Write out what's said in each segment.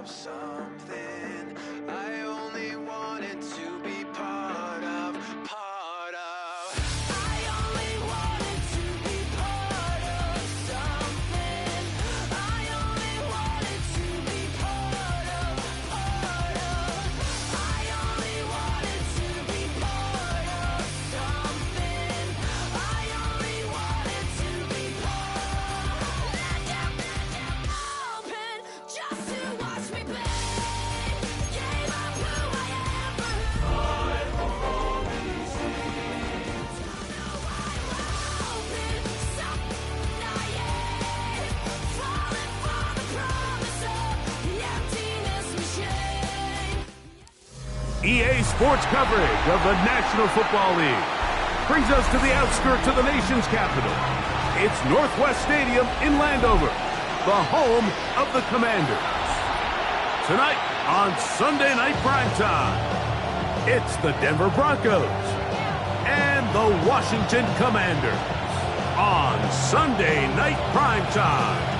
of something I only wanted to be part of, part of. I only wanted to be part of something. I only wanted to be part of, part of. I only wanted to be part of something. I only wanted to be part. Open just to watch me play. Gave up who I am for who I always been. Don't know why I'm open, something I am. Falling for the promise of the emptiness machine. EA Sports coverage of the National Football League brings us to the outskirts of the nation's capital. It's Northwest Stadium in Landover, the home of the Commanders. Tonight on Sunday Night Primetime, it's the Denver Broncos and the Washington Commanders on Sunday Night Primetime.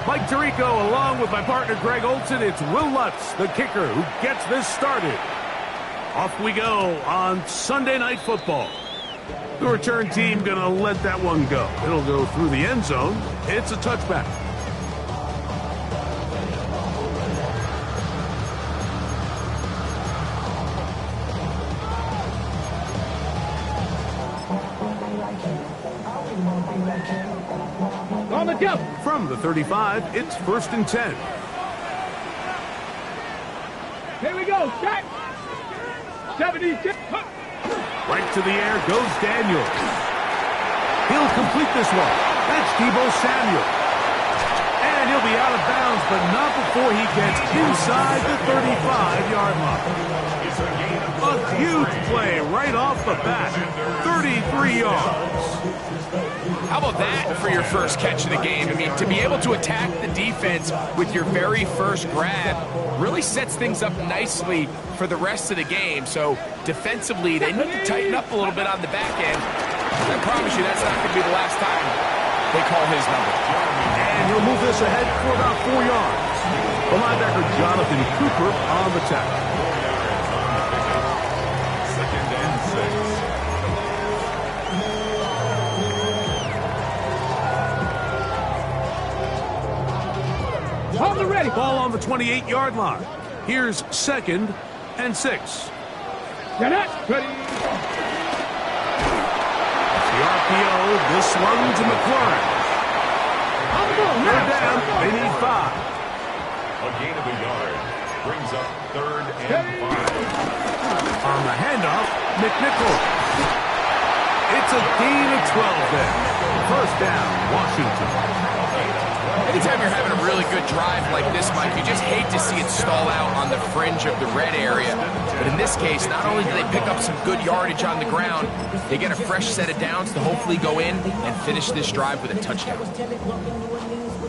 Mike Tirico, along with my partner Greg Olson, it's Will Lutz, the kicker, who gets this started. Off we go on Sunday Night Football. The return team gonna let that one go. It'll go through the end zone. It's a touchback. On the go. From the 35, it's 1st and 10. Here we go, set. 76. Right to the air goes Daniels. He'll complete this one. That's Deebo Samuel. And he'll be out of bounds, but not before he gets inside the 35-yard line. A huge play right off the bat. 33 yards. How about that for your first catch of the game? I mean, to be able to attack the defense with your very first grab really sets things up nicely for the rest of the game. So defensively, they need to tighten up a little bit on the back end. I promise you that's not going to be the last time they call his number. And he'll move this ahead for about 4 yards. The linebacker Jonathan Cooper on the tackle. 2nd and 6. On the ready. Ball on the 28-yard line. Here's 2nd and 6. Get it. Ready. The RPO, this one to McLaurin. They're down. They need 5. A gain of a yard brings up 3rd and 5. On the handoff, McNichol. It's a gain of 12 there. 1st down, Washington. Anytime you're having a really good drive like this, Mike, you just hate to see it stall out on the fringe of the red area. But in this case, not only do they pick up some good yardage on the ground, they get a fresh set of downs to hopefully go in and finish this drive with a touchdown.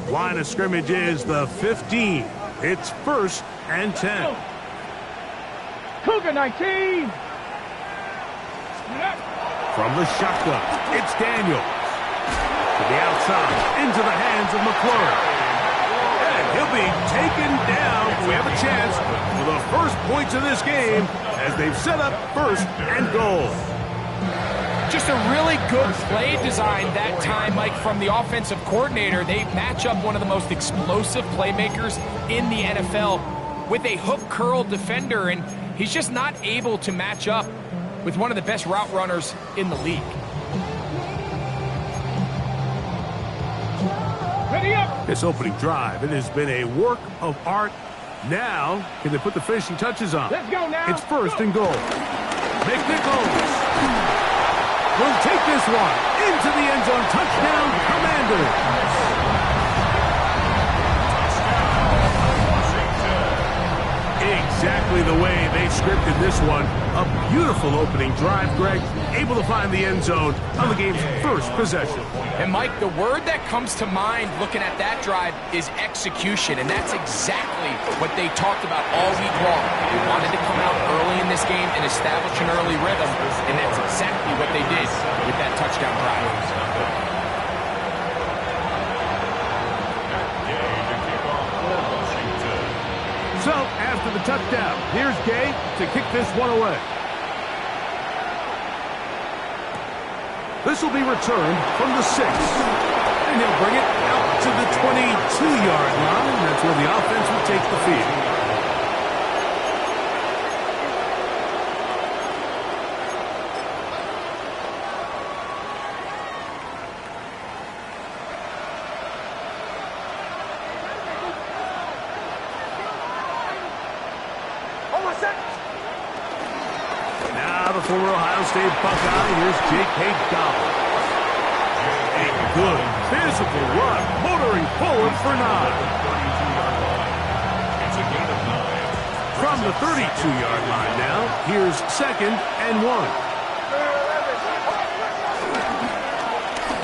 Line of scrimmage is the 15. It's 1st and 10. Cougar 19. From the shotgun, it's Daniels. To the outside, into the hands of McLaurin. And he'll be taken down. We have a chance for the first points of this game as they've set up 1st and goal. Just a really good play design that time, Mike, from the offensive coordinator. They match up one of the most explosive playmakers in the NFL with a hook curl defender, and he's just not able to match up with one of the best route runners in the league. Ready up. This opening drive, it has been a work of art. Now, can they put the finishing touches on? Let's go now. It's 1st and goal. McNichols will take this one into the end zone. Touchdown, Commanders. exactly the way they scripted this one. A beautiful opening drive, Greg. Able to find the end zone on the game's first possession. And Mike, the word that comes to mind looking at that drive is execution, and that's exactly what they talked about all week long. They wanted to come out early in this game and establish an early rhythm, and that's exactly what they did with that touchdown drive. So, after the touchdown, here's Gay to kick this one away. This will be returned from the 6. And he'll bring it out to the 22-yard line. That's where the offense will take the field. Now the former Ohio State Buckeye, here's J.K. Dobbins. A good physical run, motoring forward for 9. From the 32-yard line now, here's 2nd and 1.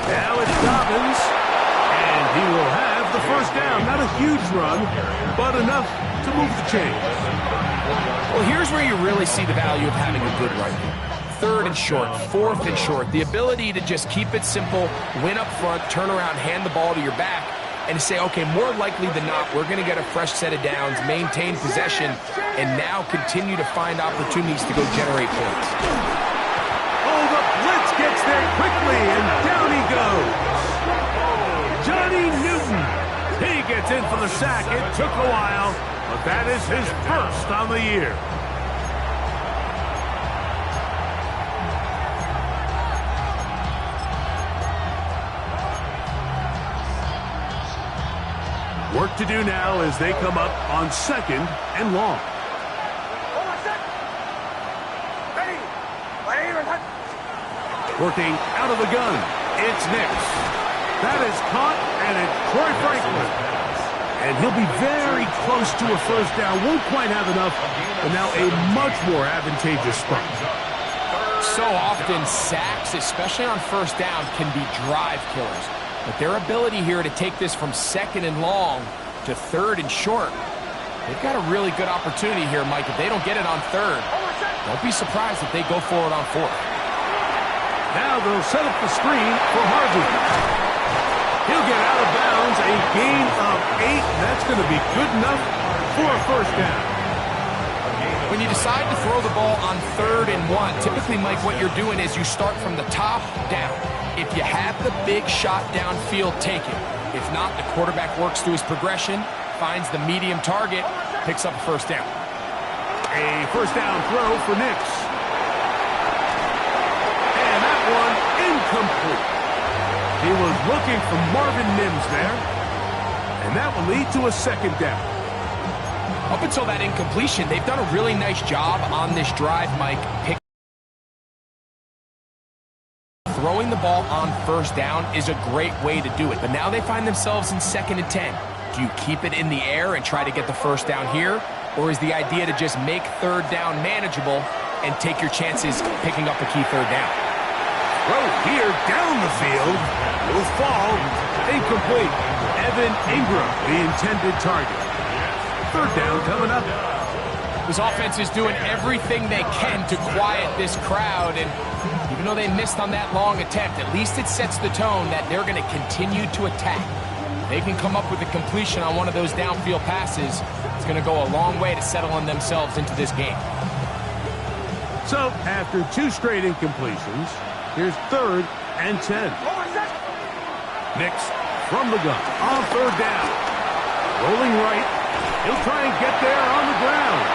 Now it's Dobbins, and he will have the first down. Not a huge run, but enough to move the chains. Well, here's where you really see the value of having a good run. 3rd and short, 4th and short. The ability to just keep it simple, win up front, turn around, hand the ball to your back, and say, okay, more likely than not, we're going to get a fresh set of downs, maintain possession, and now continue to find opportunities to go generate points. Oh, the blitz gets there quickly, and down he goes. Johnny Newton. He gets in for the sack. It took a while, but that is his first on the year. Work to do now as they come up on 2nd and long. Working out of the gun. It's Nix. That is caught, and it's Troy Franklin. And he'll be very close to a first down. Won't quite have enough, but now a much more advantageous spot. So often, sacks, especially on first down, can be drive killers. But their ability here to take this from 2nd and long to 3rd and short, they've got a really good opportunity here, Mike. If they don't get it on 3rd, don't be surprised if they go for it on 4th. Now they'll set up the screen for Harvey. He'll get out of bounds, a gain of 8. That's going to be good enough for a first down. When you decide to throw the ball on 3rd and 1, typically, Mike, what you're doing is you start from the top down. If you have the big shot downfield, take it. If not, the quarterback works through his progression, finds the medium target, picks up a first down. A first down throw for Nix. And that one incomplete. He was looking for Marvin Mims there. And that will lead to a 2nd down. Up until that incompletion, they've done a really nice job on this drive, Mike. Throwing the ball on first down is a great way to do it. But now they find themselves in 2nd and 10. Do you keep it in the air and try to get the first down here? Or is the idea to just make 3rd down manageable and take your chances picking up a key 3rd down? Throw here down the field. Will fall. Incomplete. Evan Ingram, the intended target. 3rd down coming up. This offense is doing everything they can to quiet this crowd, and even though they missed on that long attempt, at least it sets the tone that they're going to continue to attack. They can come up with a completion on one of those downfield passes. It's going to go a long way to settling themselves into this game. So, after 2 straight incompletions, here's 3rd and 10. Nix from the gun on 3rd down. Rolling right. He'll try and get there on the ground.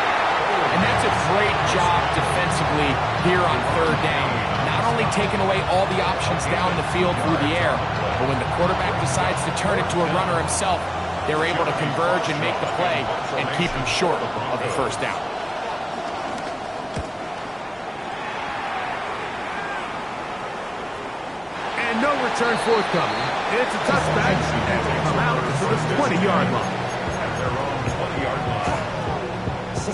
And that's a great job defensively here on 3rd down. Not only taking away all the options down the field through the air, but when the quarterback decides to turn it to a runner himself, they're able to converge and make the play and keep him short of the first down. And no return forthcoming. It's a touchback as they come out to the 20-yard line. A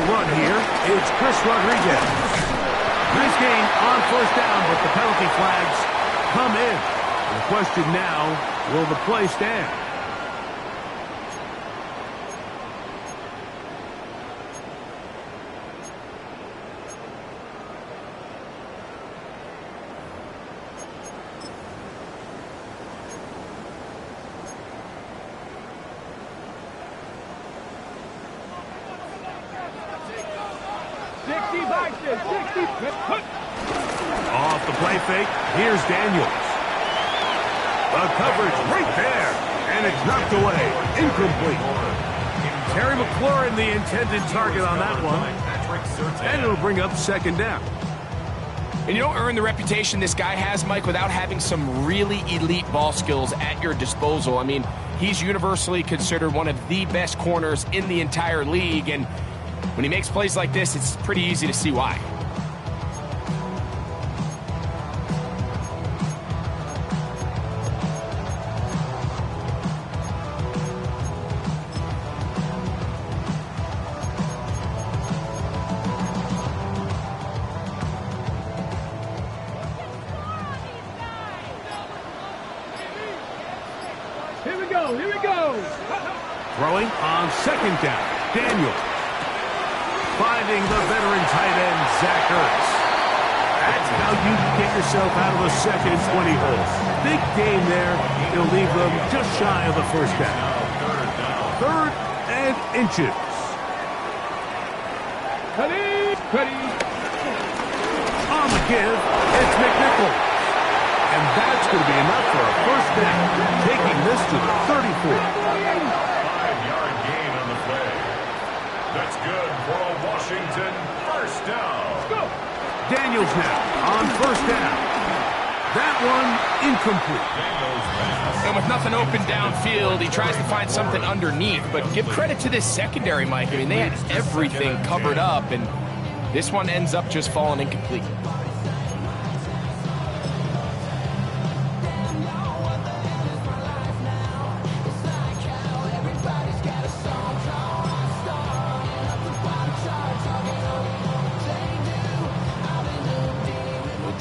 run here. It's Chris Rodriguez. Nice gain on first down, but the penalty flags come in. The question now, will the play stand? Off the play fake, here's Daniels. The coverage right there, and it's knocked away, incomplete. Terry McLaurin, the intended target on that one, and it'll bring up second down. And you don't earn the reputation this guy has, Mike, without having some really elite ball skills at your disposal. I mean, he's universally considered one of the best corners in the entire league, and when he makes plays like this, it's pretty easy to see why. Here we go, here we go. Throwing on second down, Daniels. Finding the veteran tight end, Zach Ertz. That's how you get yourself out of a second 20 hole. Big gain there. It'll leave them just shy of the first down. Third and inches. Ready. On the give, it's McNichols. And that's going to be enough for a first down, taking this to the 34. 5-yard gain on the play. That's good for a Washington first down. Go. Daniels now on first down. That one incomplete. And with nothing open downfield, he tries to find something underneath. But give credit to this secondary, Mike. I mean, they had everything covered up, and this one ends up just falling incomplete.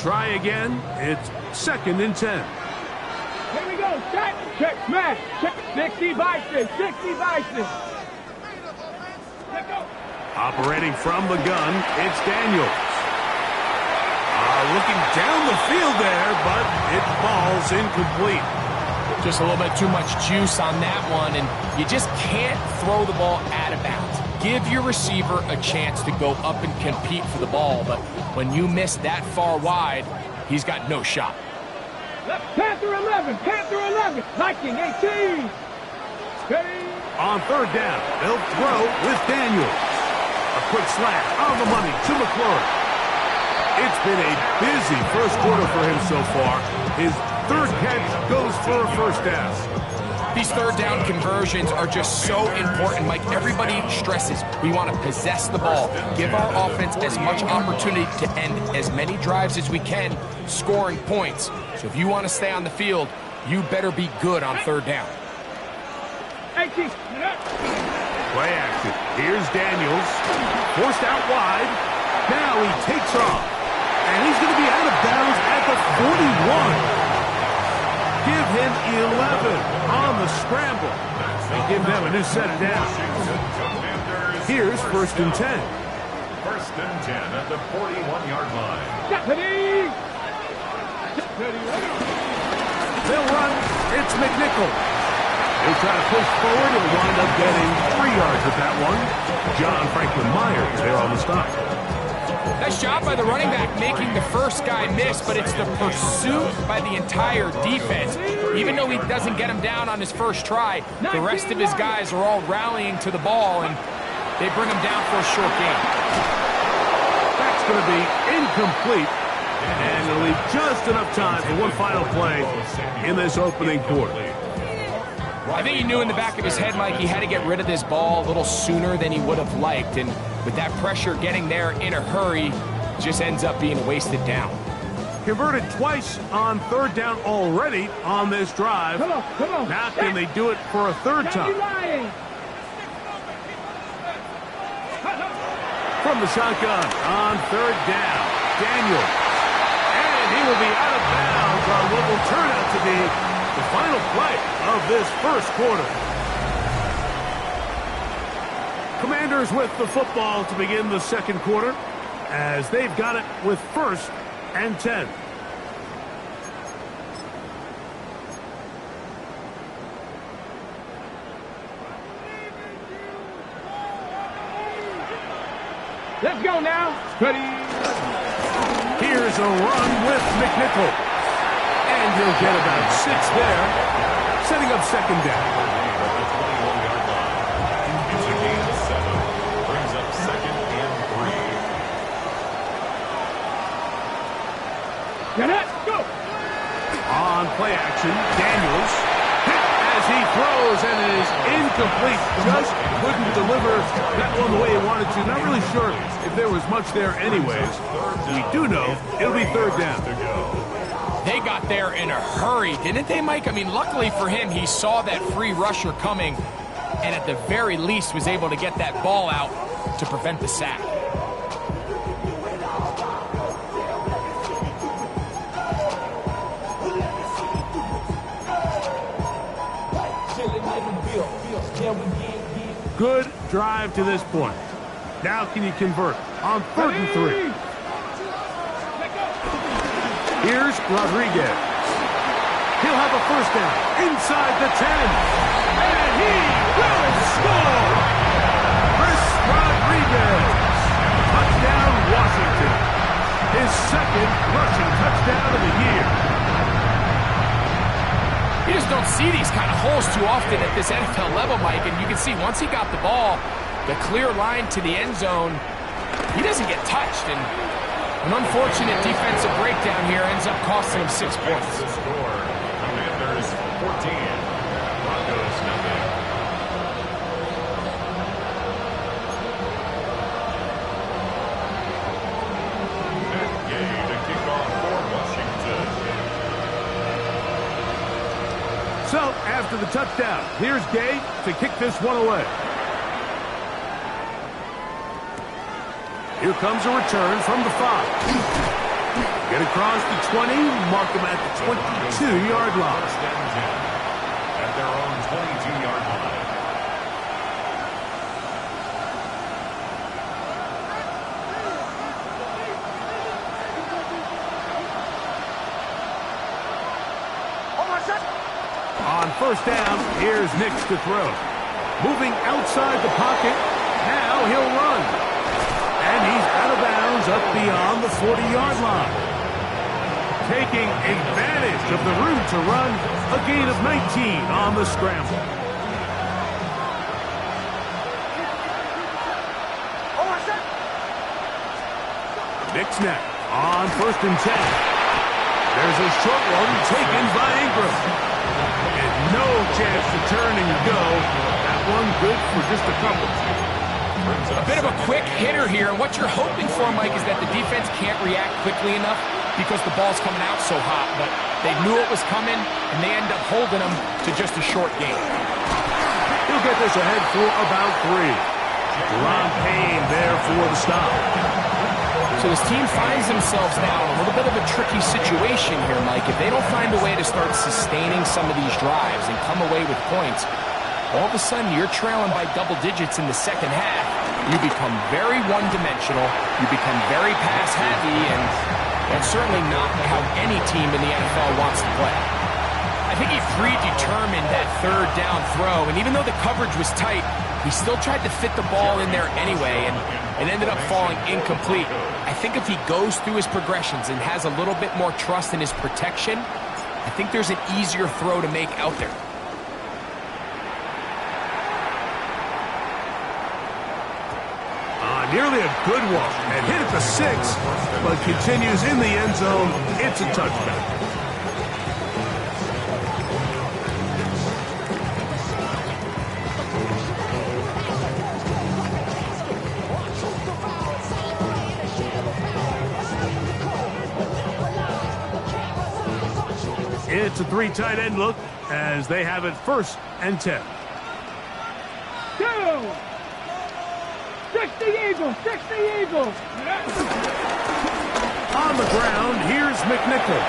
Try again. It's second and 10. Here we go. Check, smash. Check. 60 vices. 60 vices. Let go. Operating from the gun, it's Daniels. Looking down the field there, but it falls incomplete. Just a little bit too much juice on that one, and you just can't throw the ball out of bounds. Give your receiver a chance to go up and compete for the ball, but when you miss that far wide, he's got no shot. Panther 11, Panther 11, Viking 18. Ready. On third down, they'll throw with Daniels. A quick slant on the money to McLaurin. It's been a busy first quarter for him so far. His third catch goes for a first down. These third down conversions are just so important, Mike. Everybody stresses we want to possess the ball, give our offense as much opportunity to end as many drives as we can, scoring points. So if you want to stay on the field, you better be good on third down. 18. Play action. Here's Daniels. Forced out wide. Now he takes off. And he's going to be out of bounds at the 41. Give him 11 on the scramble. They give them a new set of downs. Here's first and 10. First and 10 at the 41-yard line. Ready. They'll run. It's McNichols. They try to push forward and wind up getting 3 yards with that one. John Franklin Myers there on the stop. Nice job by the running back making the first guy miss, but it's the pursuit by the entire defense. Even though he doesn't get him down on his first try, the rest of his guys are all rallying to the ball, and they bring him down for a short gain. That's going to be incomplete, and it'll leave just enough time for one final play in this opening quarter. I think he knew in the back of his head, Mike, he had to get rid of this ball a little sooner than he would have liked. And with that pressure getting there in a hurry, just ends up being a wasted down. Converted twice on third down already on this drive. Come on, come on. Now can they do it for a third time? From the shotgun on third down, Daniels. And he will be out of bounds on what will turn out to be the final play of this first quarter. Commanders with the football to begin the second quarter as they've got it with 1st and 10. Let's go now. Ready. Here's a run with McNichol. And he'll get about 6 there, setting up second down. It's a gain of 7. Brings up 2nd and 3. Get it. Go. On play action, Daniels hit as he throws and it is incomplete. Just couldn't deliver that one the way he wanted to. Not really sure if there was much there anyways. We do know it'll be third down. They got there in a hurry, didn't they, Mike? I mean, luckily for him, he saw that free rusher coming and at the very least was able to get that ball out to prevent the sack. Good drive to this point. Now can you convert on 3rd and 3? Here's Rodriguez. He'll have a first down inside the 10. And he will score! Chris Rodriguez. Touchdown, Washington. His 2nd rushing touchdown of the year. You just don't see these kind of holes too often at this NFL level, Mike. And you can see once he got the ball, the clear line to the end zone, he doesn't get touched. And an unfortunate defensive breakdown here ends up costing him 6 points. The score, Commanders 14, Broncos nothing. Matt Gay to kick off for Washington. So, after the touchdown, here's Gay to kick this one away. Here comes a return from the 5. Get across the 20, mark them at the 22-yard line. 1st and 10 at their own 22-yard line. On 1st down, here's Nix to throw. Moving outside the pocket, now he'll run. And he's out of bounds up beyond the 40-yard line. Taking advantage of the room to run, a gain of 19 on the scramble. Nix now on 1st and 10. There's a short one taken by Ingram. And no chance to turn and go. That one good for just a couple. A bit of a quick hitter here, and what you're hoping for, Mike, is that the defense can't react quickly enough because the ball's coming out so hot, but they knew it was coming, and they end up holding them to just a short gain. He'll get this ahead for about 3. Ron Payne there for the stop. So this team finds themselves now in a little bit of a tricky situation here, Mike. If they don't find a way to start sustaining some of these drives and come away with points, all of a sudden you're trailing by double digits in the second half. You become very one-dimensional. You become very pass-heavy, and that's certainly not how any team in the NFL wants to play. I think he predetermined that 3rd down throw, and even though the coverage was tight, he still tried to fit the ball in there anyway, and it ended up falling incomplete. I think if he goes through his progressions and has a little bit more trust in his protection, I think there's an easier throw to make out there. Nearly a good one, and hit at the 6, but continues in the end zone. It's a touchback. It's a 3 tight end look as they have it 1st and 10. 2. 60 Eagles, 60 Eagles. On the ground, here's McNichol.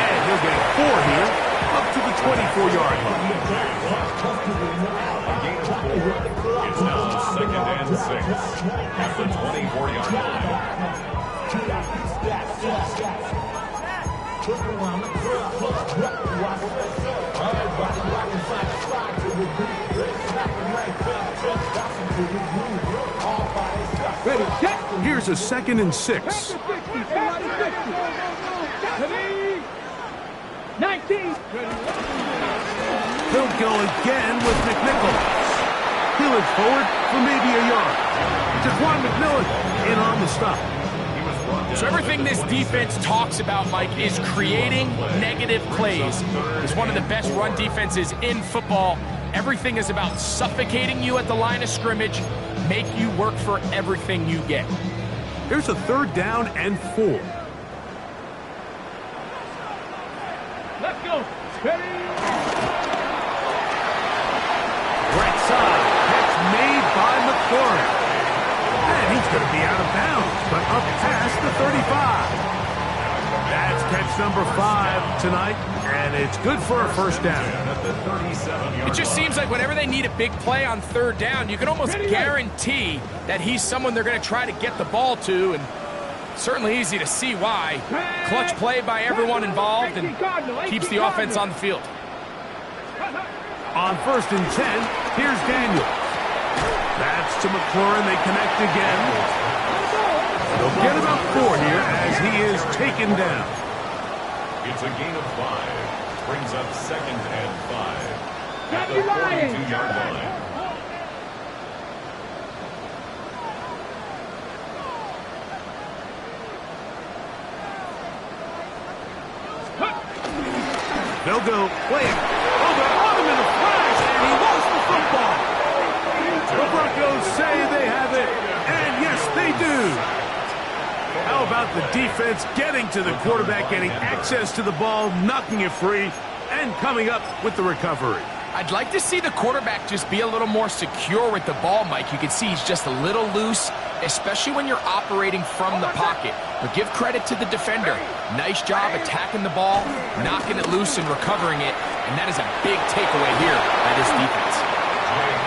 And he'll get 4 here, up to the 24-yard line. It's now 2nd and 6 at the 24-yard line. Ready, check. Here's a 2nd and 6. 19. They'll go again with McNichol. He'll look forward for maybe a yard. Jaquan McMillan in on the stop. So everything this defense talks about, Mike, is creating negative plays. It's one of the best run defenses in football. Everything is about suffocating you at the line of scrimmage, make you work for everything you get. Here's a 3rd down and 4. Let's go. Ready. Right side, catch made by McLaurin. And he's going to be out of bounds, but up past the 35. That's catch number 5 tonight, and it's good for a 1st down. It just seems like whenever they need a big play on 3rd down, you can almost guarantee that he's someone they're going to try to get the ball to, and certainly easy to see why. Clutch play by everyone involved and keeps the offense on the field. On 1st and 10, here's Daniels. That's to McLaurin. They connect again. They'll get about 4 here as he is taken down. It's a gain of 5. Brings up 2nd and 5 at the 42-yard line. They'll go play it. Oh, they caught him in a flash, and he lost the football. The Broncos say they have it, and yes, they do. How about the defense getting to the quarterback, getting access to the ball, knocking it free, and coming up with the recovery? I'd like to see the quarterback just be a little more secure with the ball, Mike. You can see he's just a little loose, especially when you're operating from the pocket. But give credit to the defender. Nice job attacking the ball, knocking it loose and recovering it. And that is a big takeaway here by this defense.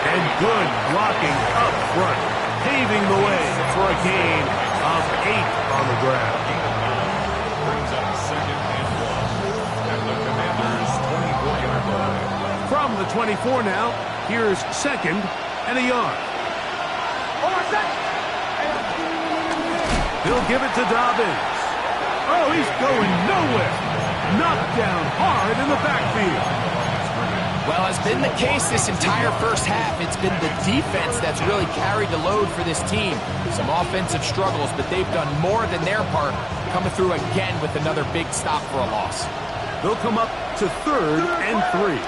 And good blocking up front, paving the way for a gain of 8 on the ground. Brings up 2nd and 1 at the Commanders' 24-yard line. From the 24 now, here's 2nd and a yard. He'll give it to Dobbins. Oh, he's going nowhere. Knocked down hard in the backfield. Well, as been the case this entire first half, it's been the defense that's really carried the load for this team. Some offensive struggles, but they've done more than their part, coming through again with another big stop for a loss. They'll come up to 3rd and 3.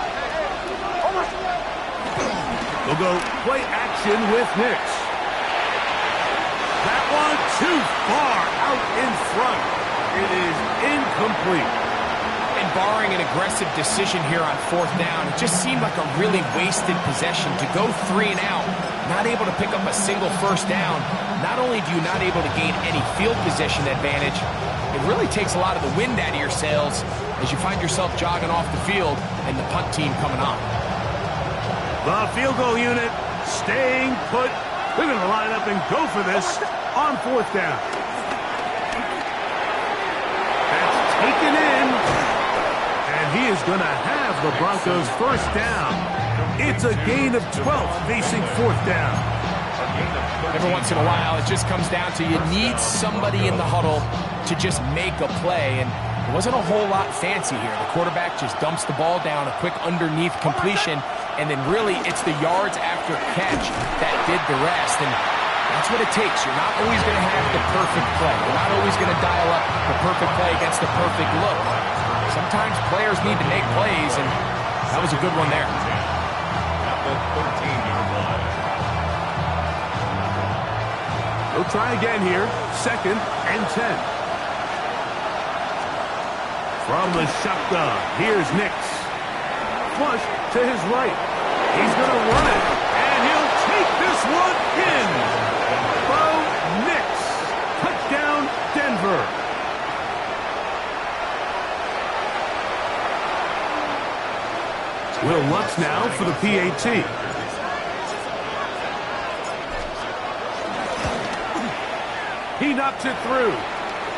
They'll go play action with Nix. That one too far out in front. It is incomplete. And barring an aggressive decision here on 4th down, it just seemed like a really wasted possession to go 3 and out, not able to pick up a single 1st down. Not only do you not able to gain any field position advantage, it really takes a lot of the wind out of your sails as you find yourself jogging off the field and the punt team coming on. The field goal unit staying put. They're going to line up and go for this on 4th down. That's taken in. And he is going to have the Broncos 1st down. It's a gain of 12 facing 4th down. Every once in a while, it just comes down to you need somebody in the huddle to just make a play. And it wasn't a whole lot fancy here. The quarterback just dumps the ball down, a quick underneath completion, and then really it's the yards after catch that did the rest. And that's what it takes. You're not always going to have the perfect play. You're not always going to dial up the perfect play against the perfect look. Sometimes players need to make plays, and that was a good one there. At the 13-yard line. They'll try again here. 2nd and 10. From the shotgun, here's Nix. Flush to his right. He's going to run it, and he'll take this one in. Bo Nix. Touchdown, Denver. Will Lutz now for the PAT. He knocks it through.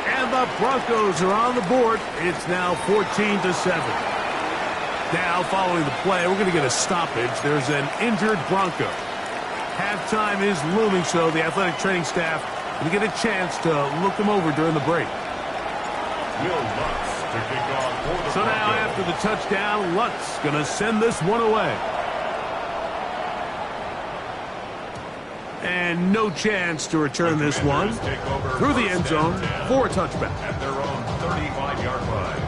And the Broncos are on the board. It's now 14-7. Now, following the play, we're going to get a stoppage. There's an injured Bronco. Halftime is looming, so the athletic training staff will get a chance to look him over during the break. Will Lutz to kick off for the So now, after the touchdown, Lutz going to send this one away. And no chance to return this one through the end zone for a touchback. At their own 35-yard line.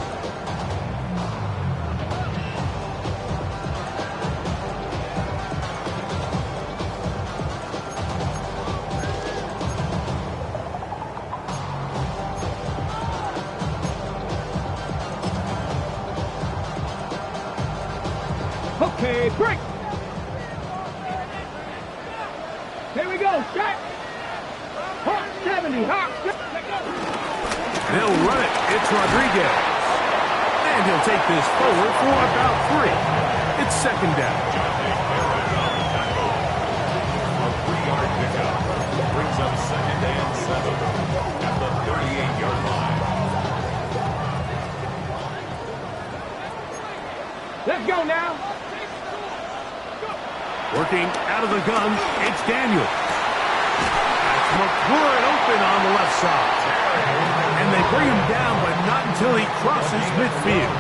Okay, break. Here we go, set. Hawk 70, Hawk 70. They'll run it. It's Rodriguez. And he'll take this forward for about 3. It's second down. A 3-yard pickup brings up 2nd and 7 at the 38-yard line. Let's go now. Working out of the gun, it's Daniel. That's McClure open on the left side. And they bring him down, but not until he crosses midfield.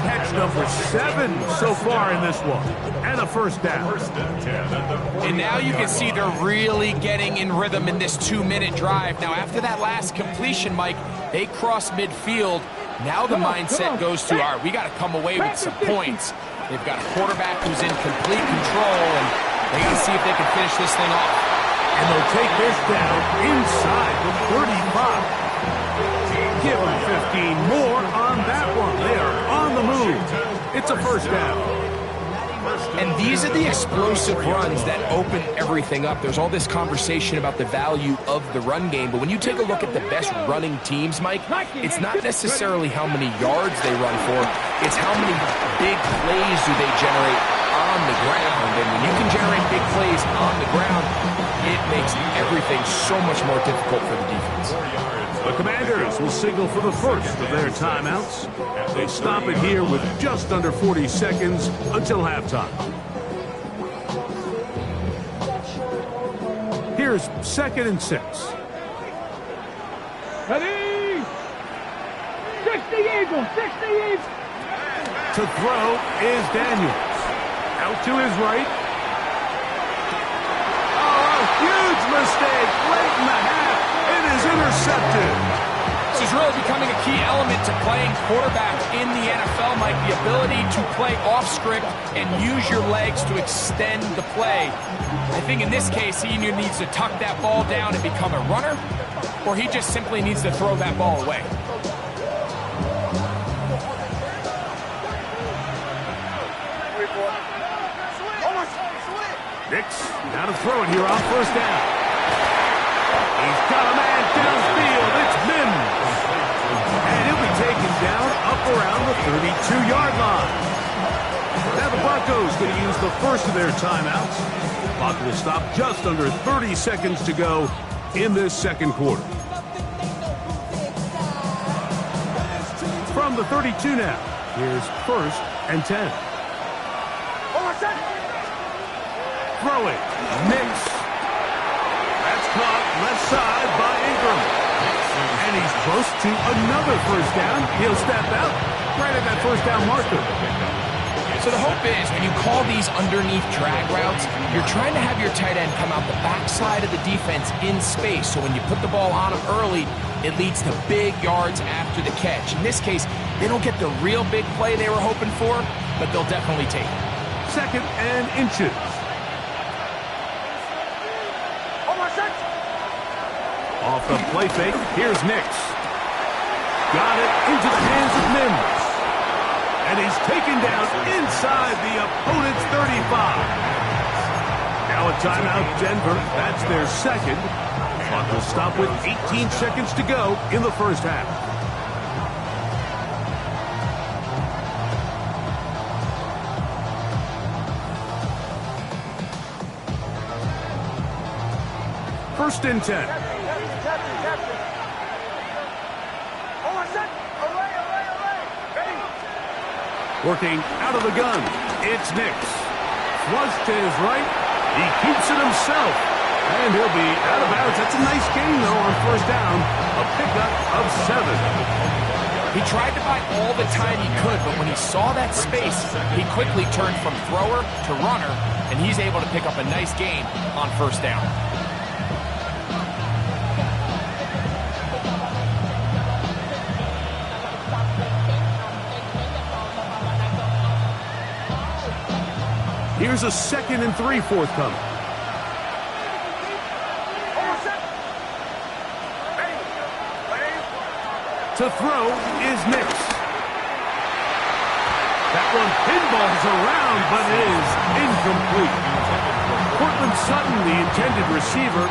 Catch number 7 so far in this one. And a first down. And now you can see they're really getting in rhythm in this 2-minute drive. Now, after that last completion, Mike, they cross midfield. Now the mindset goes to, all right, we got to come away with some points. They've got a quarterback who's in complete control, and they got to see if they can finish this thing off. And they'll take this down inside the 35. Give them 15 more on that one. They are on the move. It's a first down. And these are the explosive runs that open everything up. There's all this conversation about the value of the run game, but when you take a look at the best running teams, Mike, it's not necessarily how many yards they run for, it's how many big plays do they generate on the ground. And when you can generate big plays on the ground, it makes everything so much more difficult for the defense. The Commanders will signal for the first of their timeouts. They stop it here with just under 40 seconds until halftime. Here's 2nd and 6. Ready? 60 Eagles, 60 Eagles. To throw is Daniels. Out to his right. Oh, a huge mistake late in the half. It is intercepted. This is really becoming a key element to playing quarterback in the NFL, Mike. The ability to play off script and use your legs to extend the play. I think in this case, he either needs to tuck that ball down and become a runner, or he just simply needs to throw that ball away. Nix, now to throw it here on first down. He's got a man downfield. It's Mims. And he'll be taken down up around the 32-yard line. Now the Broncos going to use the first of their timeouts. Clock will stop just under 30 seconds to go in this second quarter. From the 32 now, here's 1st and 10. Throw it. Nix. That's caught left side by Ingram. And he's close to another first down. He'll step out right at that first down marker. So the hope is when you call these underneath drag routes, you're trying to have your tight end come out the backside of the defense in space. So when you put the ball on him early, it leads to big yards after the catch. In this case, they don't get the real big play they were hoping for, but they'll definitely take it. 2nd and inches. Off the play fake, here's Nix. got it into the hands of Mims. And he's taken down inside the opponent's 35. Now a timeout, Denver. That's their second. Clock will stop with 18 seconds to go in the first half. First and 10. Working out of the gun. It's Nix. Flush to his right. He keeps it himself. And he'll be out of bounds. That's a nice gain, though, on first down. A pickup of 7. He tried to buy all the time he could, but when he saw that space, he quickly turned from thrower to runner, and he's able to pick up a nice gain on first down. Here's a 2nd and 3 forthcoming. To throw is Nix. That one pinballs around, but is incomplete. Cortland Sutton, the intended receiver,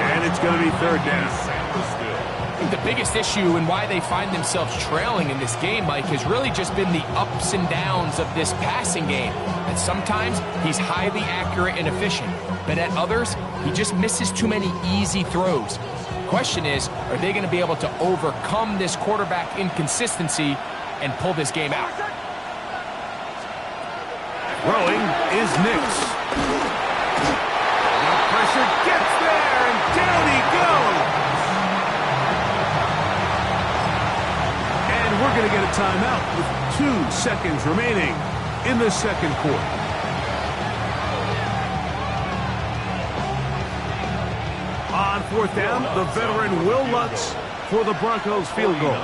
and it's going to be third down. I think the biggest issue and why they find themselves trailing in this game, Mike, has really just been the ups and downs of this passing game. And sometimes he's highly accurate and efficient, but at others, he just misses too many easy throws. Question is, are they going to be able to overcome this quarterback inconsistency and pull this game out? Throwing is Nix. The pressure gets there, and down he goes. And we're going to get a timeout with 2 seconds remaining in the second quarter. On fourth down, the veteran Will Lutz for the Broncos field goal.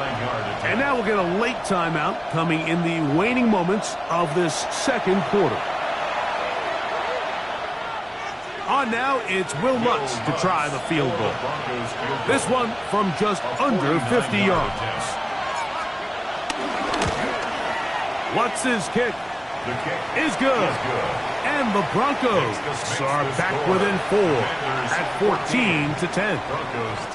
And now we'll get a late timeout coming in the waning moments of this second quarter. On now, it's Will Lutz to try the field goal. This one from just under 50 yards. Lutz's kick is good. And the Broncos are back within 4 at 14-10. Broncos 10.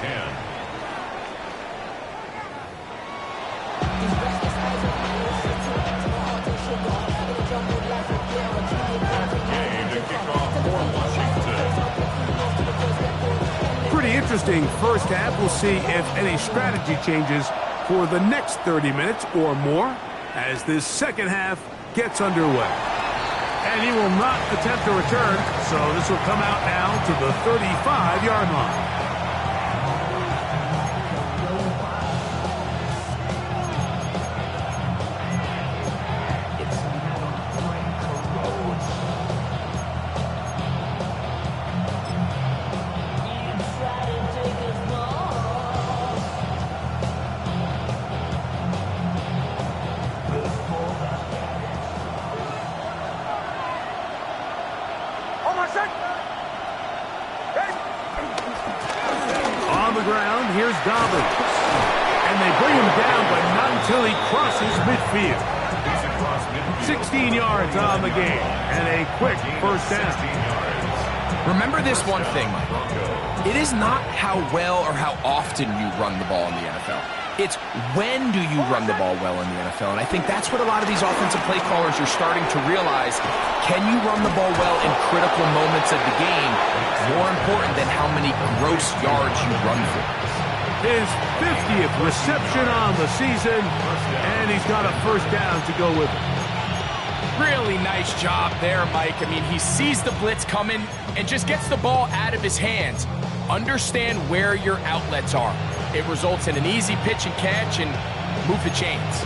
Pretty interesting first half. We'll see if any strategy changes for the next 30 minutes or more as this second half gets underway. And he will not attempt to return, so this will come out now to the 35-yard line. On the ground, here's Dobbins. And they bring him down, but not until he crosses midfield. 16 yards on the game, and a quick first down. Remember this one thing, Mike. It is not how well or how often you run the ball in the NFL. It's when do you run the ball well in the NFL. And I think that's what a lot of these offensive play callers are starting to realize. Can you run the ball well in critical moments of the game? More important than how many gross yards you run for. His 50th reception on the season, and he's got a first down to go with it. Really nice job there, Mike. I mean, he sees the blitz coming and just gets the ball out of his hands. Understand where your outlets are. It results in an easy pitch and catch and move the chains.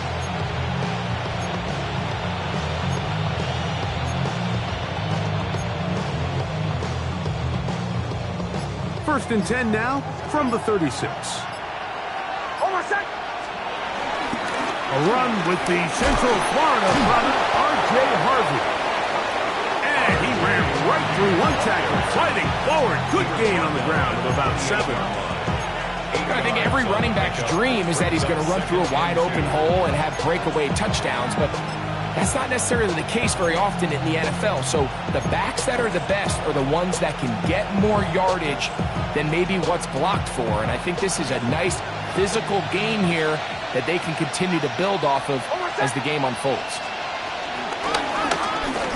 First and 10 now from the 36. A run with the Central Florida product, R.J. Harvey. And he ran right through one tackle, sliding forward. Good gain on the ground of about 7. I think every every running back's dream is that he's going to run through a wide open hole and have breakaway touchdowns, but that's not necessarily the case very often in the NFL. So the backs that are the best are the ones that can get more yardage than maybe what's blocked for. And I think this is a nice physical game here that they can continue to build off of as the game unfolds.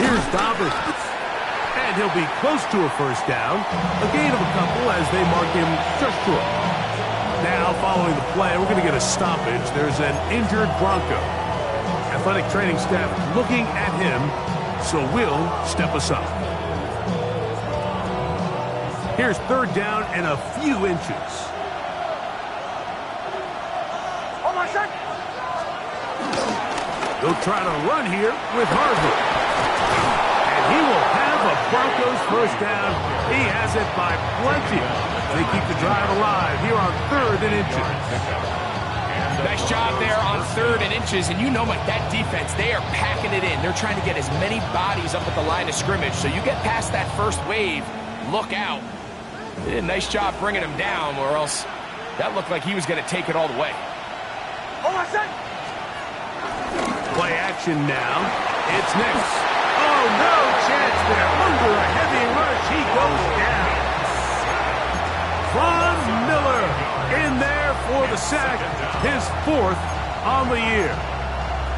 Here's Dobbins. And he'll be close to a first down. A gain of a couple as they mark him just short. Now, following the play, we're going to get a stoppage. There's an injured Bronco. Athletic training staff looking at him, so we'll step aside. Here's third down and a few inches. They'll try to run here with Harvard. And he will have a Broncos first down. He has it by plenty. They keep the drive alive here on 3rd and inches. Nice job there on 3rd and inches, and you know, Mike, that defense, they are packing it in. They're trying to get as many bodies up at the line of scrimmage, so you get past that first wave, look out. They did a nice job bringing him down, or else that looked like he was going to take it all the way. Play action now. It's next. Oh, no chance there. Under a heavy rush, he goes down. Von Miller in there for the sack, his 4th on the year.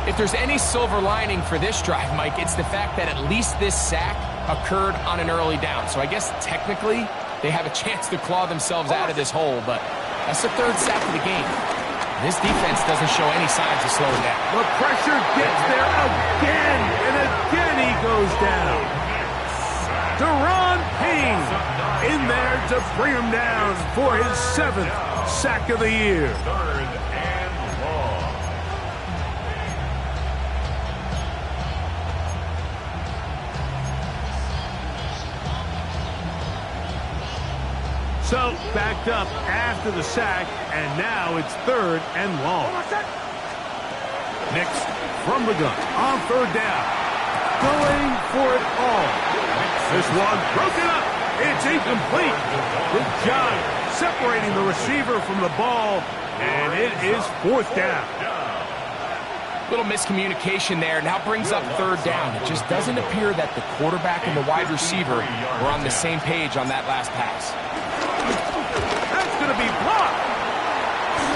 If there's any silver lining for this drive, Mike, it's the fact that at least this sack occurred on an early down. So I guess technically they have a chance to claw themselves out of this hole, but that's the 3rd sack of the game. This defense doesn't show any signs of slowing down. The pressure gets there again, and again he goes down. Deron Payne in there to bring him down for his 7th sack of the year. 3rd and long. So, backed up after the sack, and now it's 3rd and long. Next, from the gun, on 3rd down. Going for it all. This one broken up. It's incomplete. Good job separating the receiver from the ball, and it is 4th down. Little miscommunication there. Now brings up 3rd down. It just doesn't appear that the quarterback and the wide receiver were on the same page on that last pass. That's going to be blocked.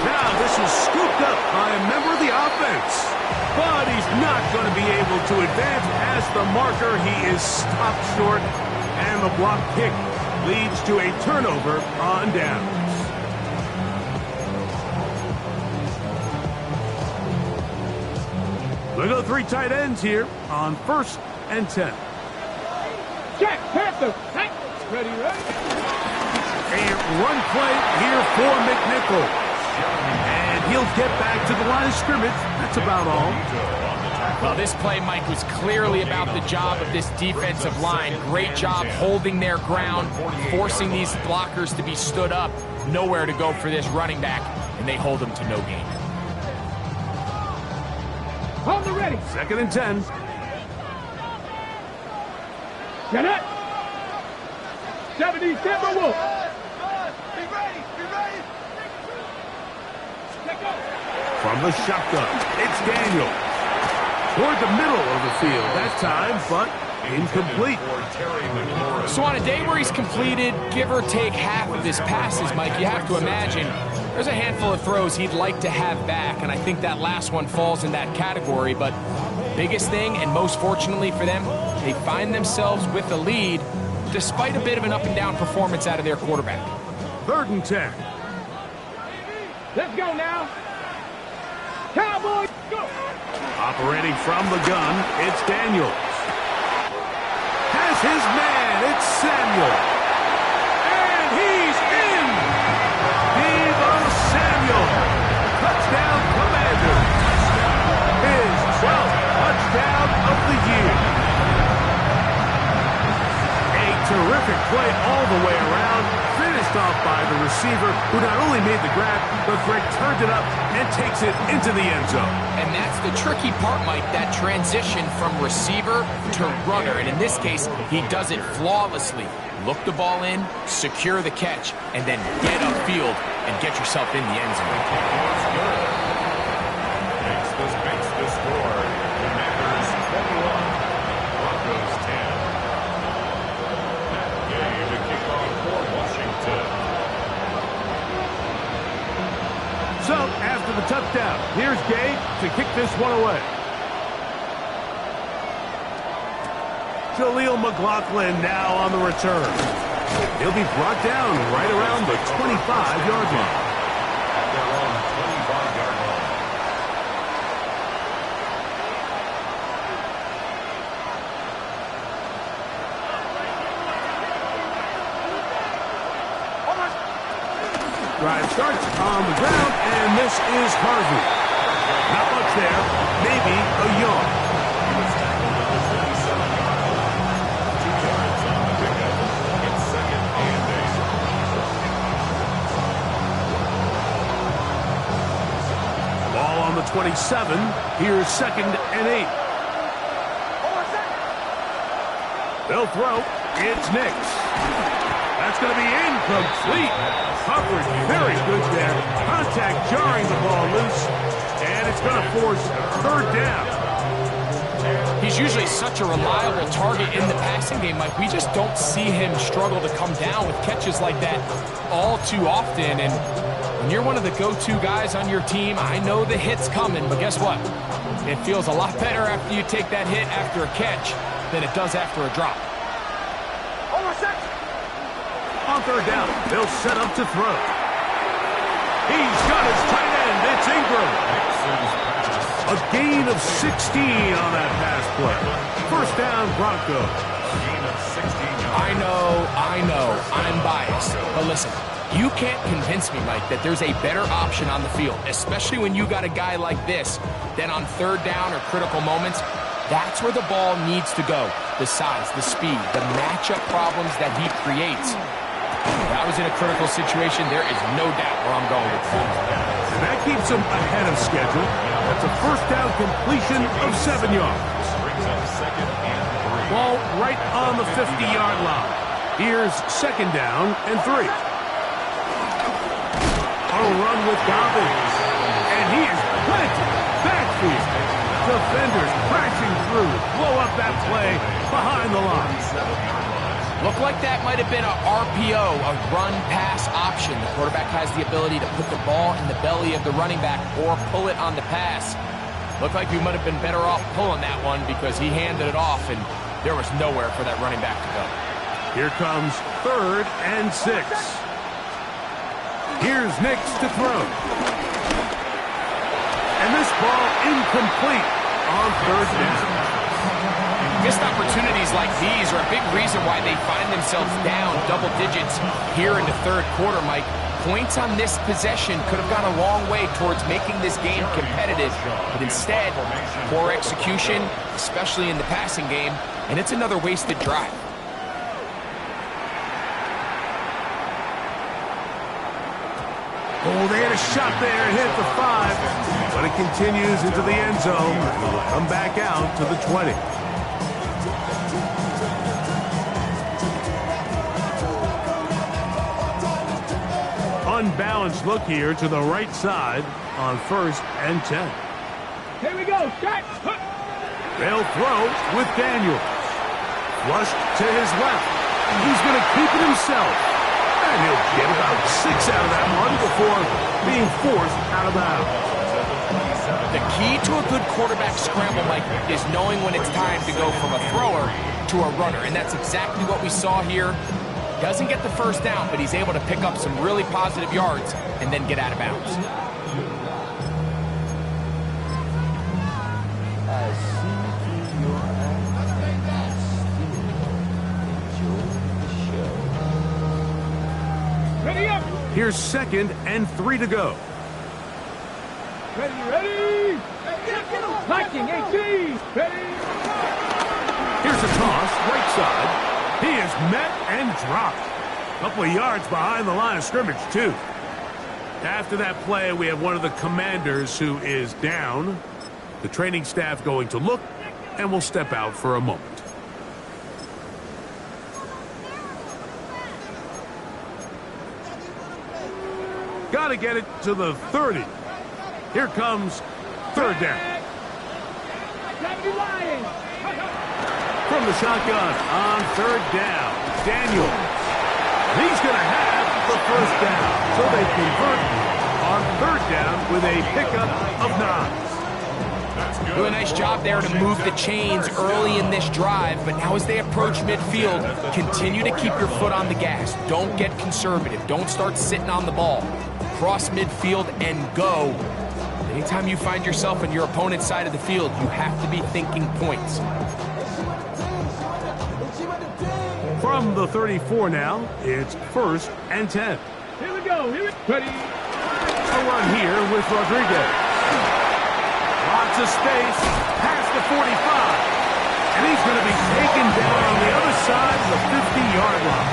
Now this is scooped up by a member of the offense. But he's not going to be able to advance past the marker. He is stopped short. And the block kick leads to a turnover on downs. We go 3 tight ends here on 1st and 10. Check, Panther. Hey, ready. A run play here for McNichol. And he'll get back to the line of scrimmage. That's about all. Well, this play, Mike, was clearly about the job of this defensive line. Great job holding their ground, forcing these blockers to be stood up. Nowhere to go for this running back, and they hold him to no gain. Hold the ready. 2nd and 10. Get it. 70 Timberwolves. Be ready. From the shotgun, it's Daniel. Toward the middle of the field that time, but incomplete. So on a day where he's completed, give or take half of his passes, Mike, you have to imagine there's a handful of throws he'd like to have back, and I think that last one falls in that category. But biggest thing, and most fortunately for them, they find themselves with the lead despite a bit of an up-and-down performance out of their quarterback. 3rd and 10. Let's go now. Cowboys, go. Operating from the gun, it's Daniels. Has his man, it's Samuel. And he's in! Deebo Samuel. Touchdown Commanders. His 12th touchdown of the year. A terrific play all the way around. Finished passed off by the receiver, who not only made the grab, but Greg turned it up and takes it into the end zone. And that's the tricky part, Mike, that transition from receiver to runner. And in this case, he does it flawlessly. Look the ball in, secure the catch, and then get upfield and get yourself in the end zone. Makes the score. Commanders 21, Broncos 10. That game to kick off for Washington. So, after the touchdown, here's Gabe to kick this one away. Jaleel McLaughlin now on the return. He'll be brought down right around the 25-yard line. At their own 25-yard line. Drive starts on the ground, and this is Harvey. Not much there, maybe a yard. He was tackled at the 37-yard line. 2 yards on the pickup. It's 2nd and 8. Ball on the 27. Here's 2nd and 8. They'll throw. It's Nix. That's going to be incomplete. Coverage very good there. Contact jarring the ball loose. And it's going to force 3rd down. He's usually such a reliable target in the passing game, Mike. We just don't see him struggle to come down with catches like that all too often. And when you're one of the go-to guys on your team, I know the hit's coming, but guess what? It feels a lot better after you take that hit after a catch than it does after a drop. On 3rd down, they'll set up to throw. He's got his tight end. It's Ingram. A gain of 16 on that pass play. 1st down, Broncos. A gain of 16 yards. I know, I'm biased. But listen, you can't convince me, Mike, that there's a better option on the field, especially when you got a guy like this, than on 3rd down or critical moments. That's where the ball needs to go. The size, the speed, the matchup problems that he creates. If I was in a critical situation, there is no doubt where I'm going with that. And that keeps him ahead of schedule. That's a 1st down completion of 7 yards. Brings up 2nd and 3. Ball right on the 50-yard line. Here's 2nd down and 3. On a run with Dobbins. And he is planted backfield. Defenders crashing through. Blow up that play behind the line. 7-yard line. Looked like that might have been a RPO, a run-pass option. The quarterback has the ability to put the ball in the belly of the running back or pull it on the pass. Looked like we might have been better off pulling that one because he handed it off, and there was nowhere for that running back to go. Here comes 3rd and 6. Here's Nix to throw. And this ball incomplete on 3rd down. Missed opportunities like these are a big reason why they find themselves down double digits here in the 3rd quarter, Mike. Points on this possession could have gone a long way towards making this game competitive, but instead, poor execution, especially in the passing game, and it's another wasted drive. Oh, they had a shot there and hit the 5, but it continues into the end zone. It'll come back out to the 20. Unbalanced look here to the right side on 1st and 10. Here we go, shot. They'll throw with Daniels. Flushed to his left. He's going to keep it himself. And he'll get about 6 out of that one before being forced out of bounds. The key to a good quarterback scramble, Mike, is knowing when it's time to go from a thrower to a runner. And that's exactly what we saw here. Doesn't get the 1st down, but he's able to pick up some really positive yards and then get out of bounds. Ready up. Here's 2nd and 3 to go. Ready. Liking 18. Ready. Here's a toss, right side. He is met and dropped. Couple of yards behind the line of scrimmage, too. After that play, we have one of the commanders who is down. The training staff going to look, and will step out for a moment. Got to get it to the 30. Here comes third down. From the shotgun on third down, Daniels. He's going to have the first down. So they convert on third down with a pickup of 9. Do a nice job there to move the chains early in this drive, but now as they approach midfield, continue to keep your foot on the gas. Don't get conservative. Don't start sitting on the ball. Cross midfield and go. Anytime you find yourself on your opponent's side of the field, you have to be thinking points. From the 34 now, it's 1st and 10. Here we go. Ready. A run here with Rodriguez. Lots of space past the 45. And he's going to be taken down on the other side of the 50-yard line.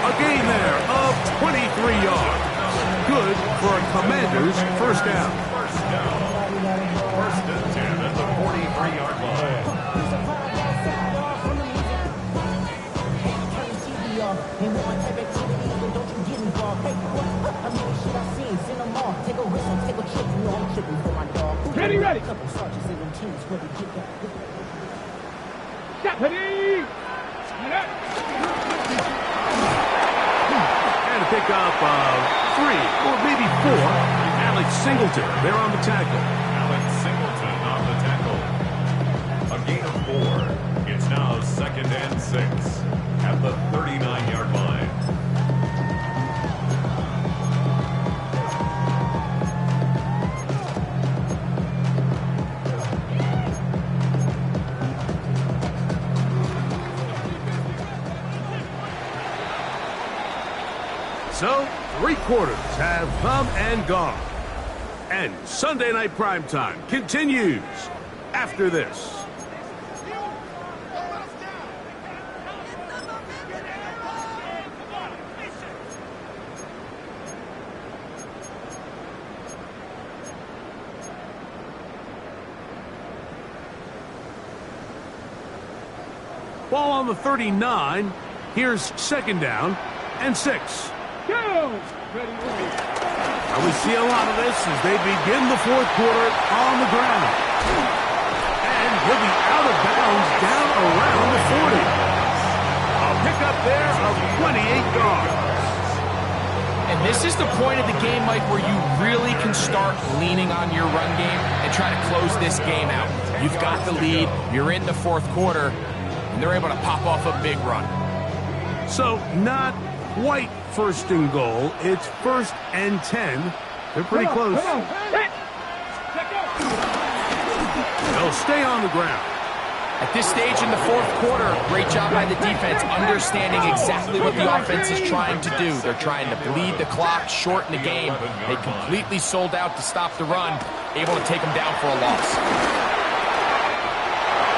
A gain there of 23 yards. Good for a Commander's first down. First and 10 at the 43-yard line. Ready. Ready. And a pickup of 3 or maybe 4. Alex Singleton there on the tackle. Alex Singleton on the tackle. A gain of 4. It's now 2nd and 6 at the 39-yard line. So, 3 quarters have come and gone. And Sunday Night Primetime continues after this. Ball on the 39. Here's 2nd down and 6. Go! And we see a lot of this as they begin the 4th quarter on the ground. And he'll be out of bounds down around the 40. A pickup there of 28 yards. And this is the point of the game, Mike, where you really can start leaning on your run game and try to close this game out. You've got the lead, you're in the 4th quarter, and they're able to pop off a big run. So not quite 1st and goal. It's 1st and 10. They're pretty close. They'll stay on the ground. At this stage in the 4th quarter, great job by the defense, understanding exactly what the offense is trying to do. They're trying to bleed the clock, shorten the game. They completely sold out to stop the run, able to take them down for a loss.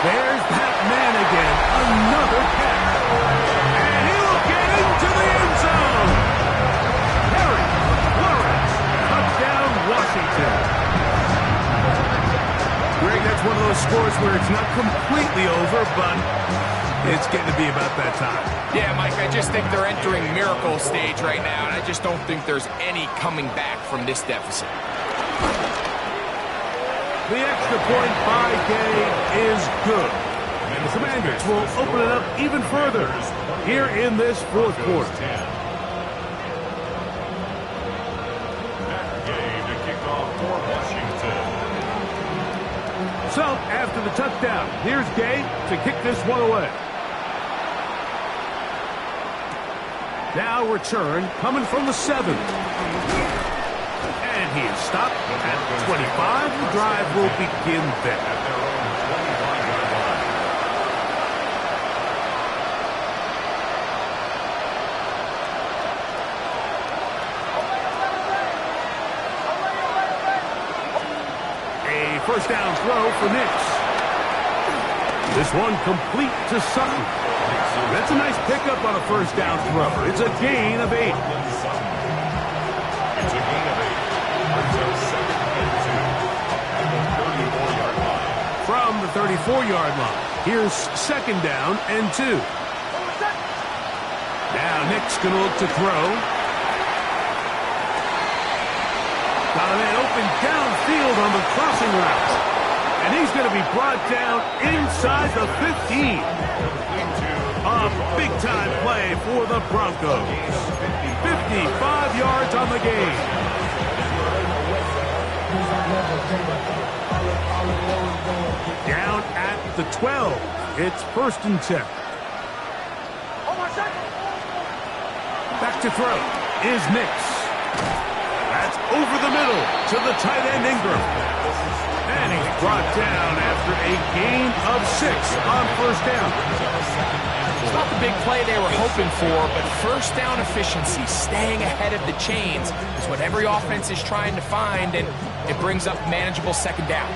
There's that man again. Another catch. And he'll get into the end zone. Harry Lawrence. Touchdown, Washington. Greg, that's one of those scores where it's not completely over, but it's getting to be about that time. Yeah, Mike, I just think they're entering miracle stage right now, and I just don't think there's any coming back from this deficit. The extra point by Gay is good. And the Commanders will open it up even further here in this 4th quarter. Game to kick off for Washington. So, after the touchdown, here's Gay to kick this one away. Now return coming from the 7. And he is stopped at 25. The drive will begin there. A 1st down throw for Nix. This one complete to Sutton. That's a nice pickup on a first down throw. It's a gain of 8. It's a gain of 8. Brings up 2nd and 2 at the 34-yard line. From the 34-yard line, here's 2nd down and 2. Now Nick's going to look to throw. Got a man open downfield on the crossing route. And he's going to be brought down inside the 15. A big-time play for the Broncos. 55 yards on the game. Down at the 12. It's 1st and 10. Back to throw is Nix. That's over the middle to the tight end Ingram. And he's brought down after a gain of 6 on 1st down. It's not the big play they were hoping for, but first down efficiency, staying ahead of the chains, is what every offense is trying to find, and it brings up manageable 2nd down.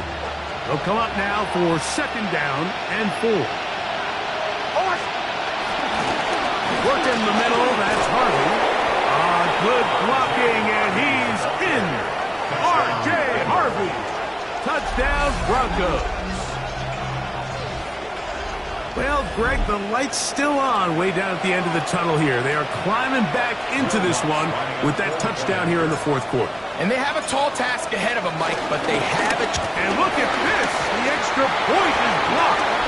They'll come up now for 2nd down and 4. Work in the middle, that's Harvey. Good blocking, and he's in. R.J. Harvey. Touchdown, Broncos. Well, Greg, the light's still on way down at the end of the tunnel here. They are climbing back into this one with that touchdown here in the 4th quarter. And they have a tall task ahead of them, Mike, but they have it. And look at this. The extra point is blocked.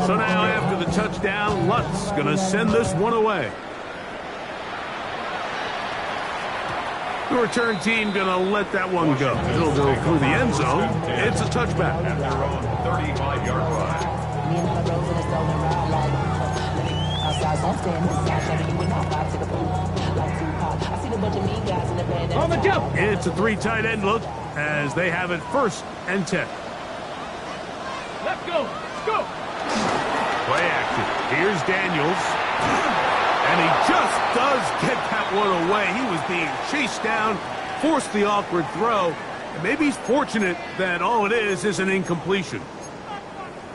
So now after the touchdown, Lutz going to send this one away. The return team going to let that one go. It'll go through the end zone. It's a touchback. At their own 35-yard line. On the jump. It's a 3 tight end look as they have it 1st and 10. Let's go. Let's go. Play action. Here's Daniels. And he just does get that one away. He was being chased down, forced the awkward throw. And maybe he's fortunate that all it is an incompletion.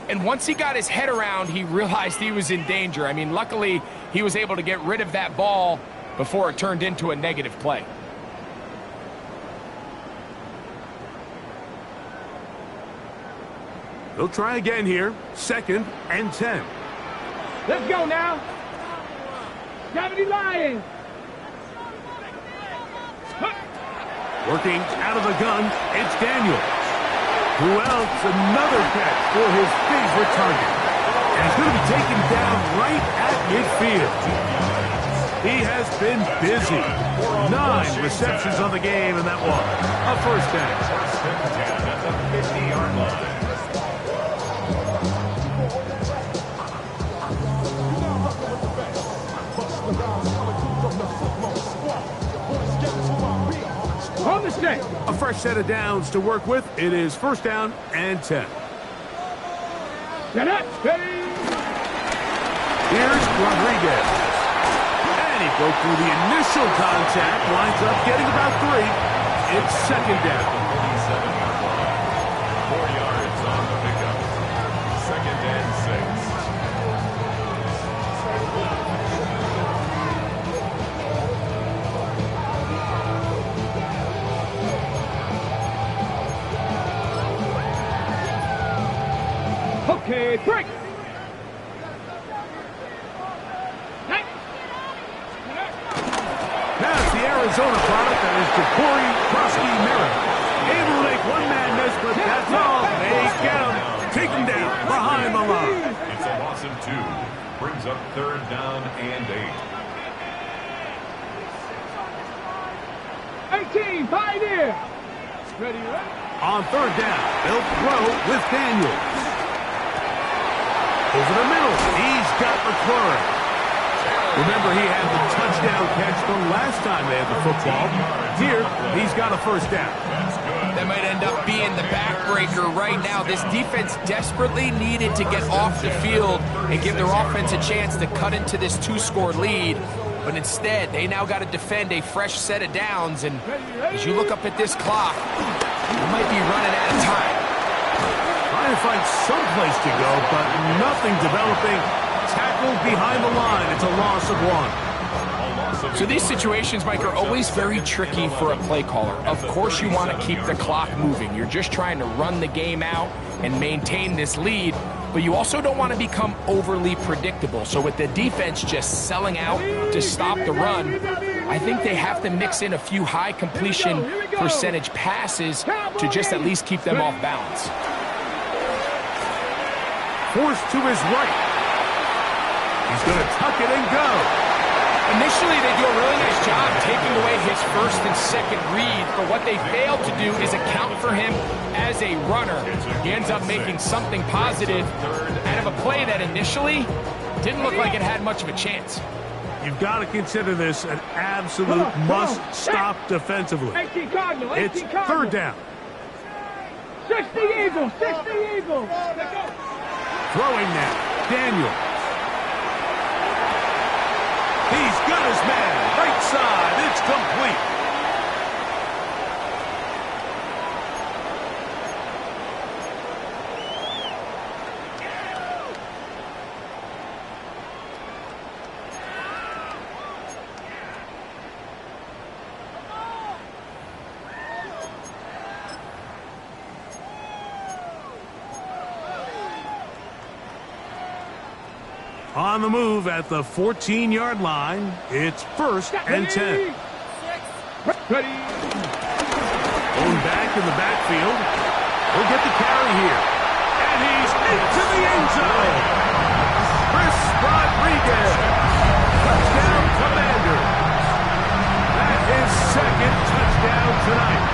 And once he got his head around, he realized he was in danger. I mean, luckily, he was able to get rid of that ball before it turned into a negative play. They'll try again here. 2nd and 10. Let's go now. 70 Lions. Working out of the gun, it's Daniels. Who else? Another catch for his favorite target. And he's going to be taken down right at midfield. He has been busy. 9 receptions on the game, and that one a 1st down. 1st and 10 at the 50-yard line. On the stick. A fresh set of downs to work with. It is 1st down and 10. Get up. Here's Rodriguez. And he broke through the initial contact. Winds up getting about 3. It's 2nd down. 37-yard line. 4 yards on the pickup. 2nd and 6. Okay, break. Now it's the Arizona product that is Ja'Cory Krosky-Merritt. Able to make one man miss, but that's all. They get him. Take him down behind the line. It's a loss of 2. Brings up 3rd down and 8. 18, Pioneer. Ready, right? On 3rd down, they'll throw with Daniels. Over the middle, he's got McLaurin. Remember, he had the touchdown catch the last time they had the football. Here, he's got a 1st down. That might end up being the backbreaker right now. This defense desperately needed to get off the field and give their offense a chance to cut into this 2-score lead. But instead, they now got to defend a fresh set of downs. And as you look up at this clock, you might be running out of time. Trying to find some place to go, but nothing developing. Tackled behind the line. It's a loss of 1. So these situations, Mike, are always very tricky for a play caller. Of course you want to keep the clock moving. You're just trying to run the game out and maintain this lead, but you also don't want to become overly predictable. So with the defense just selling out to stop the run, I think they have to mix in a few high completion percentage passes to just at least keep them off balance. Forced to his right. He's going to tuck it and go. Initially, they do a really nice job taking away his first and second read, but what they failed to do is account for him as a runner. He ends up making something positive out of a play that initially didn't look like it had much of a chance. You've got to consider this an absolute must-stop defensively. It's third down. 60 Eagles, 60 Eagles. Throwing now, Daniel. He's got his man, right side, it's complete. On the move at the 14-yard line, it's 1st and 10. Ready. Going back in the backfield. He'll get the carry here. And he's into the end zone. Chris Rodriguez. Touchdown, Commanders. That is second touchdown tonight.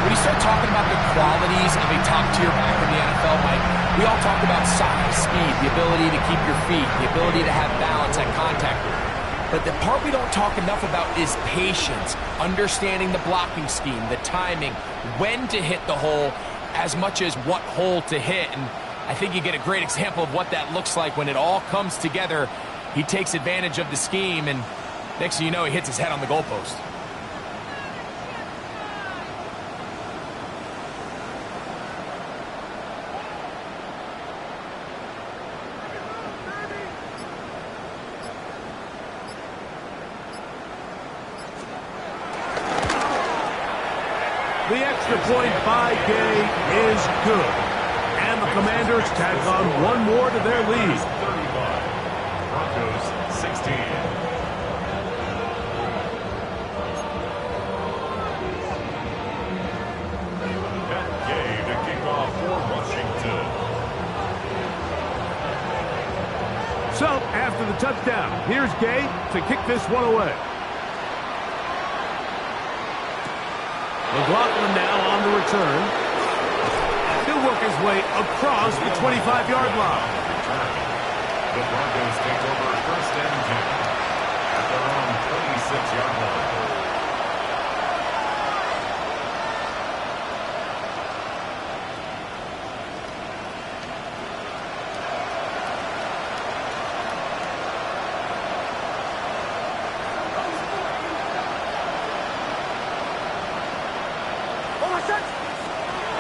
When you start talking about the qualities of a top-tier back in the NFL, Mike, we all talk about size, speed, the ability to keep your feet, the ability to have balance at contact. But the part we don't talk enough about is patience, understanding the blocking scheme, the timing, when to hit the hole, as much as what hole to hit. And I think you get a great example of what that looks like when it all comes together. He takes advantage of the scheme, and next thing you know, he hits his head on the goalpost. The extra point by Gay is good. And the Commanders tack on one more to their lead. 35. Broncos 16. Matt Gay to kick off for Washington. So, after the touchdown, here's Gay to kick this one away. McLaughlin now on the return. He'll work his way across the 25-yard line. The Broncos take over 1st and 10 at their own 26-yard line.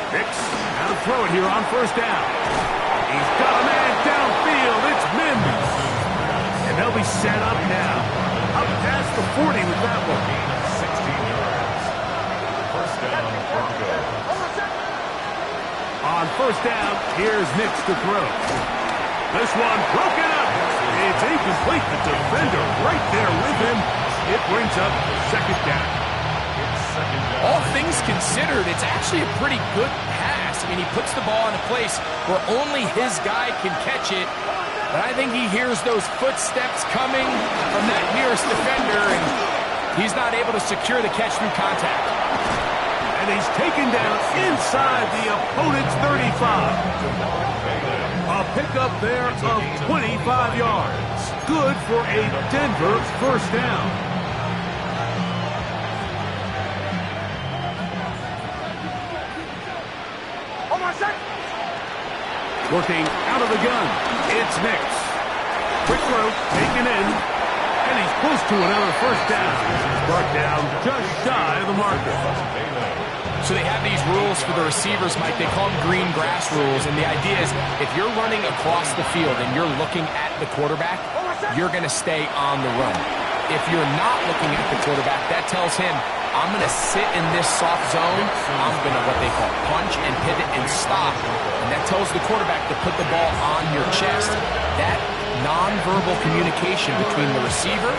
Now to throw it here on 1st down. He's got a man downfield. It's Mims. And they'll be set up now. Up past the 40 with that one. 16 yards. 1st down, Broncos. On 1st down, here's Nix to throw. This one broken up. It's incomplete. The defender right there with him. It brings up 2nd down. All things considered, it's actually a pretty good pass. I mean, he puts the ball in a place where only his guy can catch it. But I think he hears those footsteps coming from that nearest defender, and he's not able to secure the catch through contact. And he's taken down inside the opponent's 35. A pickup there of 25 yards. Good for a Denver 1st down. Looking out of the gun, it's Nix. Quick throw, taken in, and he's close to another first down. He's brought down just shy of the marker. So they have these rules for the receivers, Mike. They call them green grass rules, and the idea is if you're running across the field and you're looking at the quarterback, you're going to stay on the run. If you're not looking at the quarterback, that tells him, I'm going to sit in this soft zone. I'm going to what they call punch and pivot and stop. And that tells the quarterback to put the ball on your chest. That nonverbal communication between the receiver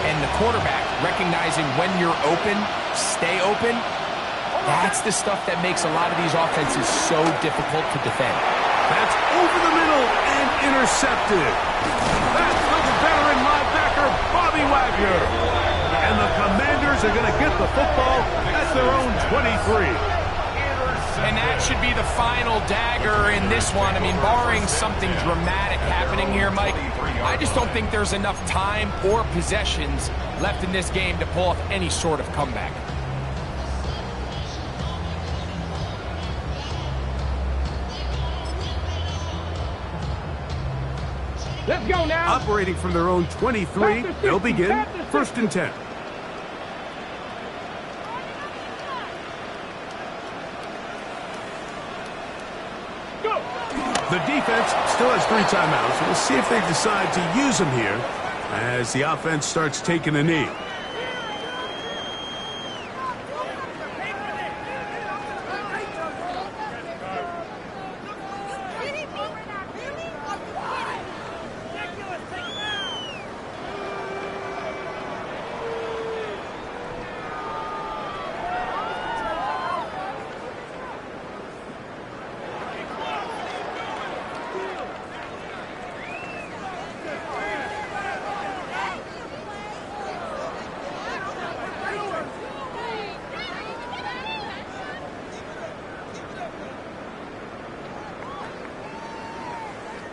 and the quarterback, recognizing when you're open, stay open, that's the stuff that makes a lot of these offenses so difficult to defend. That's over the middle and intercepted. That's the veteran linebacker, Bobby Wagner. And the Commanders are going to get the football at their own 23. And that should be the final dagger in this one. I mean, barring something dramatic happening here, Mike, I just don't think there's enough time or possessions left in this game to pull off any sort of comeback. Let's go now. Operating from their own 23, they'll begin first and 10. Go. The defense still has 3 timeouts. We'll see if they decide to use them here as the offense starts taking a knee.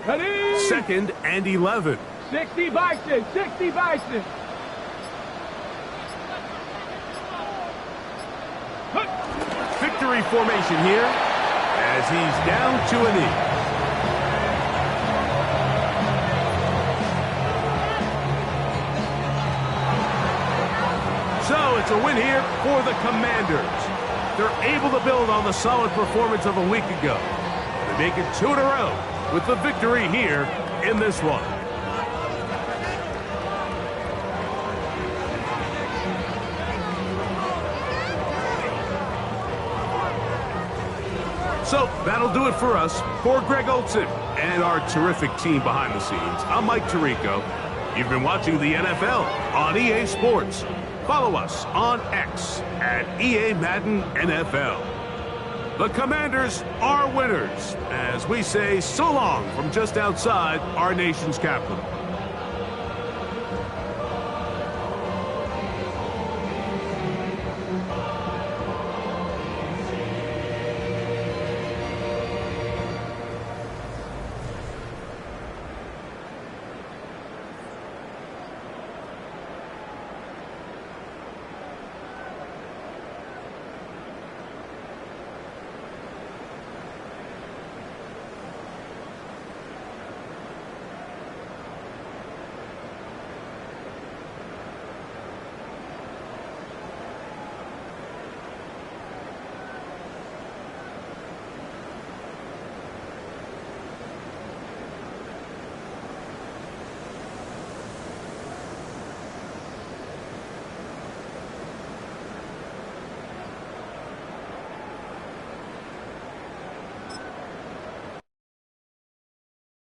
Ready? 2nd and 11. 60 Bison, 60 Bison. Victory formation here as he's down to a knee. So it's a win here for the Commanders. They're able to build on the solid performance of a week ago. They make it 2 in a row with the victory here in this one. So that'll do it for us. For Greg Olson and our terrific team behind the scenes, I'm Mike Tirico. You've been watching the NFL on EA Sports. Follow us on X at EA Madden NFL. The Commanders are winners as we say so long from just outside our nation's capital.